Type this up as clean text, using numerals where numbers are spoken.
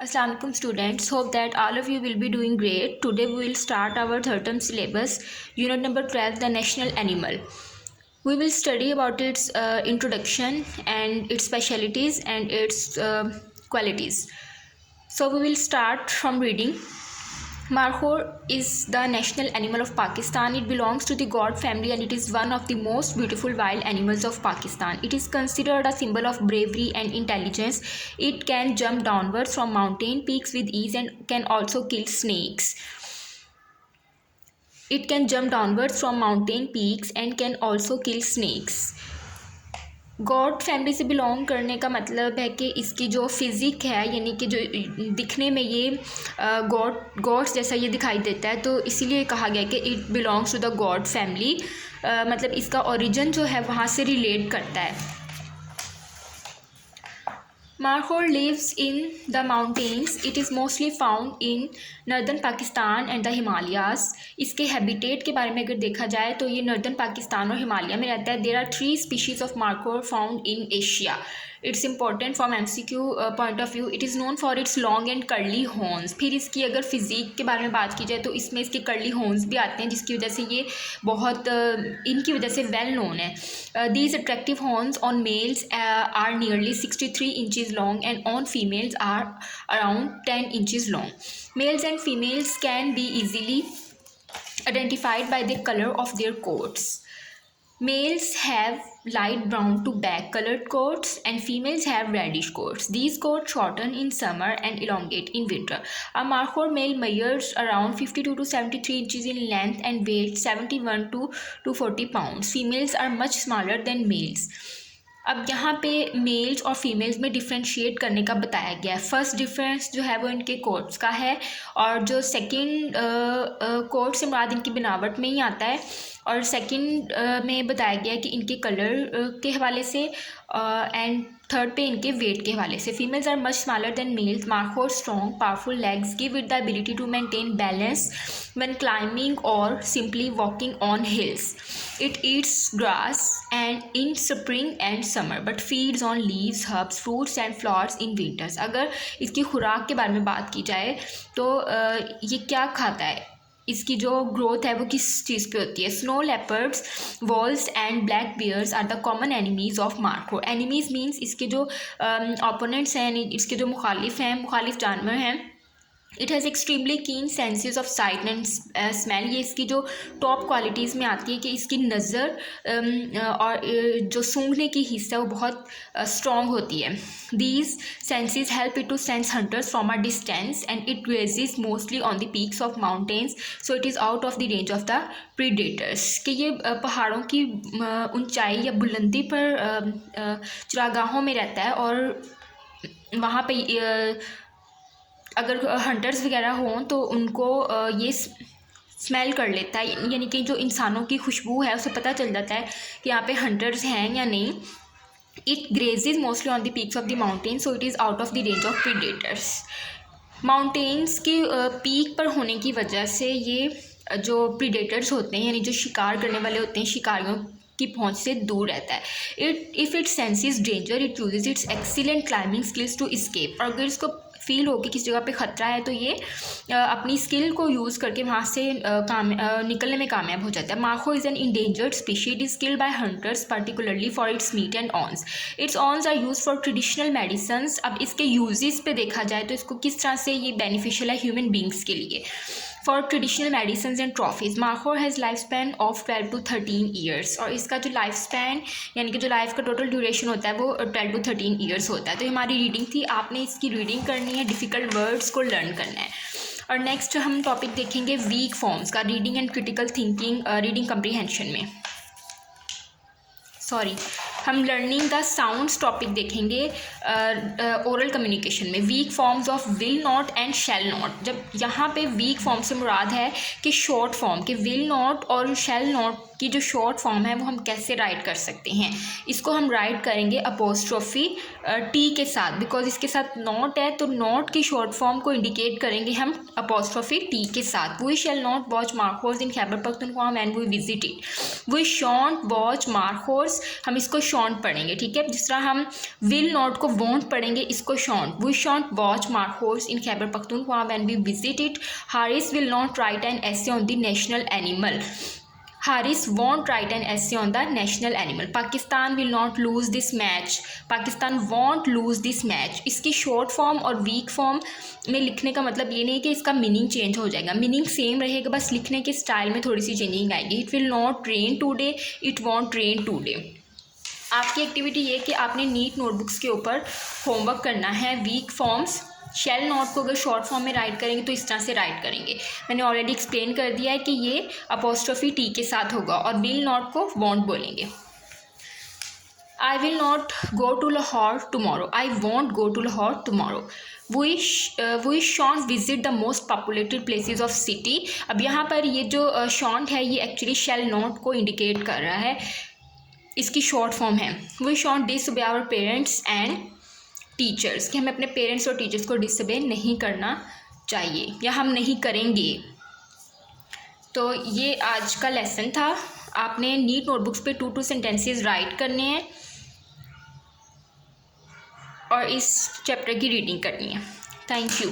Assalamu alaikum students, hope that all of you will be doing great. Today we will start our third term syllabus, unit number 12, the national animal. We will study about its introduction and its specialities and its qualities. So we will start from reading. Markhor is the national animal of Pakistan. It belongs to the goat family and it is one of the most beautiful wild animals of Pakistan. It is considered a symbol of bravery and intelligence. It can jump downwards from mountain peaks with ease and can also kill snakes. It can jump downwards from mountain peaks and can also kill snakes. God family से belong करने का मतलब है कि इसकी जो physique है, यानी कि जो दिखने में ये गॉड्स जैसा ये दिखाई देता है, तो इसीलिए कहा गया कि it belongs to the god family. मतलब इसका ओरिजिन जो है वहाँ से रिलेट करता है। Markhor lives in the mountains. It is mostly found in northern Pakistan and the Himalayas. इसके हैबिटेट के बारे में अगर देखा जाए तो ये नॉर्दर्न पाकिस्तान और हिमालय में रहता है। There are 3 species of Markhor found in Asia. It's important from MCQ point of view. It is known for its long and curly horns. फिर इसकी अगर फिज़िक के बारे में बात की जाए तो इसमें इसके कर्ली हॉर्न्स भी आते हैं, जिसकी वजह से ये बहुत इनकी वजह से वेल नोन है। These attractive horns on males are nearly 63 inches long and on females are around 10 inches long. Males and females can be easily identified by the color of their coats. Males have light brown to black colored coats and females have reddish coats. These coats shorten in summer and elongate in winter. A Markhor male measures around 52 to 73 inches in length and weighs 71 to 240 pounds. Females are much smaller than males. अब यहाँ पे mails और females में differentiate करने का बताया गया है। फर्स्ट डिफरेंस जो है वो इनके कोट्स का है, और जो सेकंड कोट से मुराद इनकी बनावट में ही आता है, और सेकंड में बताया गया है कि इनके कलर के हवाले से, एंड थर्ड पे इनके वेट के हवाले से। Females are much smaller than males. Markhor strong powerful legs give it the ability to maintain balance when climbing or simply walking on hills. It eats grass and in spring and summer but feeds on leaves, herbs, fruits and flowers in winters. अगर इसकी खुराक के बारे में बात की जाए तो ये क्या खाता है, इसकी जो ग्रोथ है वो किस चीज़ पे होती है। Snow leopards, wolves and black bears are the common enemies of Markhor. Enemies means इसके जो ओपोनेंट्स हैं, इसके जो मुखालिफ जानवर हैं। It has extremely keen senses of sight and smell. ये इसकी जो टॉप क्वालिटीज़ में आती है कि इसकी नज़र और जो सूंघने की हिस्सा है वो बहुत स्ट्रॉन्ग होती है. These senses help it to sense hunters from a distance and it grazes mostly on the peaks of mountains, so it is out of the range of the predators. कि ये पहाड़ों की ऊंचाई या बुलंदी पर चरागाहों में रहता है, और वहाँ पे अगर हंटर्स वगैरह हों तो उनको ये स्मेल कर लेता है, यानी कि जो इंसानों की खुशबू है उसे पता चल जाता है कि यहाँ पे हंटर्स हैं या नहीं. It grazes mostly on the peaks of the mountain, so it is out of the range of predators. Mountains के पीक पर होने की वजह से ये जो प्रीडेटर्स होते हैं, यानी जो शिकार करने वाले होते हैं, शिकारियों की पहुंच से दूर रहता है. If it senses danger it uses its excellent climbing skills to escape. और अगर इसको फील हो कि किस जगह पे ख़तरा है तो ये अपनी स्किल को यूज़ करके वहाँ से निकलने में कामयाब हो जाता है. Markhor is an endangered species. It is killed by hunters particularly for its meat and horns. Its horns are use for traditional medicines. अब इसके यूजेस पे देखा जाए तो इसको किस तरह से ये बेनिफिशियल है ह्यूमन बींग्स के लिए. For traditional medicines and trophies. Markhor has life span of 12 to 13 years. और इसका जो लाइफ स्पैन यानी कि जो लाइफ का टोटल ड्यूरेशन होता है वो 12 to 13 ईयर्स होता है. तो हमारी रीडिंग थी, आपने इसकी रीडिंग करनी है, डिफ़िकल्ट वर्ड्स को लर्न करना है. और नेक्स्ट हम टॉपिक देखेंगे वीक फॉर्म्स का, reading and critical thinking, reading comprehension में. हम लर्निंग द साउंड्स टॉपिक देखेंगे ओरल कम्युनिकेशन में. Weak forms of will not and shall not. जब यहाँ पे वीक फॉर्म से मुराद है कि शॉर्ट फॉर्म के विल नॉट और शैल नॉट की जो शॉर्ट फॉर्म है वो हम कैसे राइट कर सकते हैं। इसको हम राइट करेंगे अपोस्ट्रोफी टी के साथ, बिकॉज इसके साथ नॉट है, तो नॉट की शॉर्ट फॉर्म को इंडिकेट करेंगे हम अपोस्ट्रोफी टी के साथ। We shall not watch markhors in Khyber Pakhtunkhwa and we visit it. We shan't watch markhors, हम इसको शॉन्ट पढ़ेंगे, ठीक है। जिस तरह हम विल नॉट को वॉन्ट पढ़ेंगे, इसको shan't. We shan't watch markhors in Khyber Pakhtunkhwa and we visit it. Haris will not write an essay on the national animal. Haris won't write an essay on the national animal. Pakistan will not lose this match. Pakistan won't lose this match. इसकी short form और weak form में लिखने का मतलब ये नहीं कि इसका मीनिंग चेंज हो जाएगा, मीनिंग सेम रहेगा, बस लिखने के स्टाइल में थोड़ी सी चेंजिंग आएगी। It will not rain today, it won't rain today. आपकी एक्टिविटी ये कि आपने नीट नोटबुक्स के ऊपर होमवर्क करना है। वीक फॉर्म्स शेल नॉट को अगर शॉर्ट फॉर्म में राइट करेंगे तो इस तरह से राइट करेंगे। मैंने ऑलरेडी एक्सप्लेन कर दिया है कि ये अपोस्ट्रोफी टी के साथ होगा और विल नॉट को वॉन्ट बोलेंगे। I will not go to Lahore tomorrow, I won't go to Lahore tomorrow. We shan't visit the most populated places of city. अब यहाँ पर ये जो शॉन्ट है ये एक्चुअली शेल नॉट को इंडिकेट कर रहा है, इसकी शॉर्ट फॉर्म है। We shan't disobey our parents and teachers, कि हमें अपने पेरेंट्स और टीचर्स को डिसओबे नहीं करना चाहिए या हम नहीं करेंगे। तो ये आज का लेसन था। आपने नीट नोटबुक्स पे 2 सेंटेंसेस राइट करने हैं और इस चैप्टर की रीडिंग करनी है। Thank you.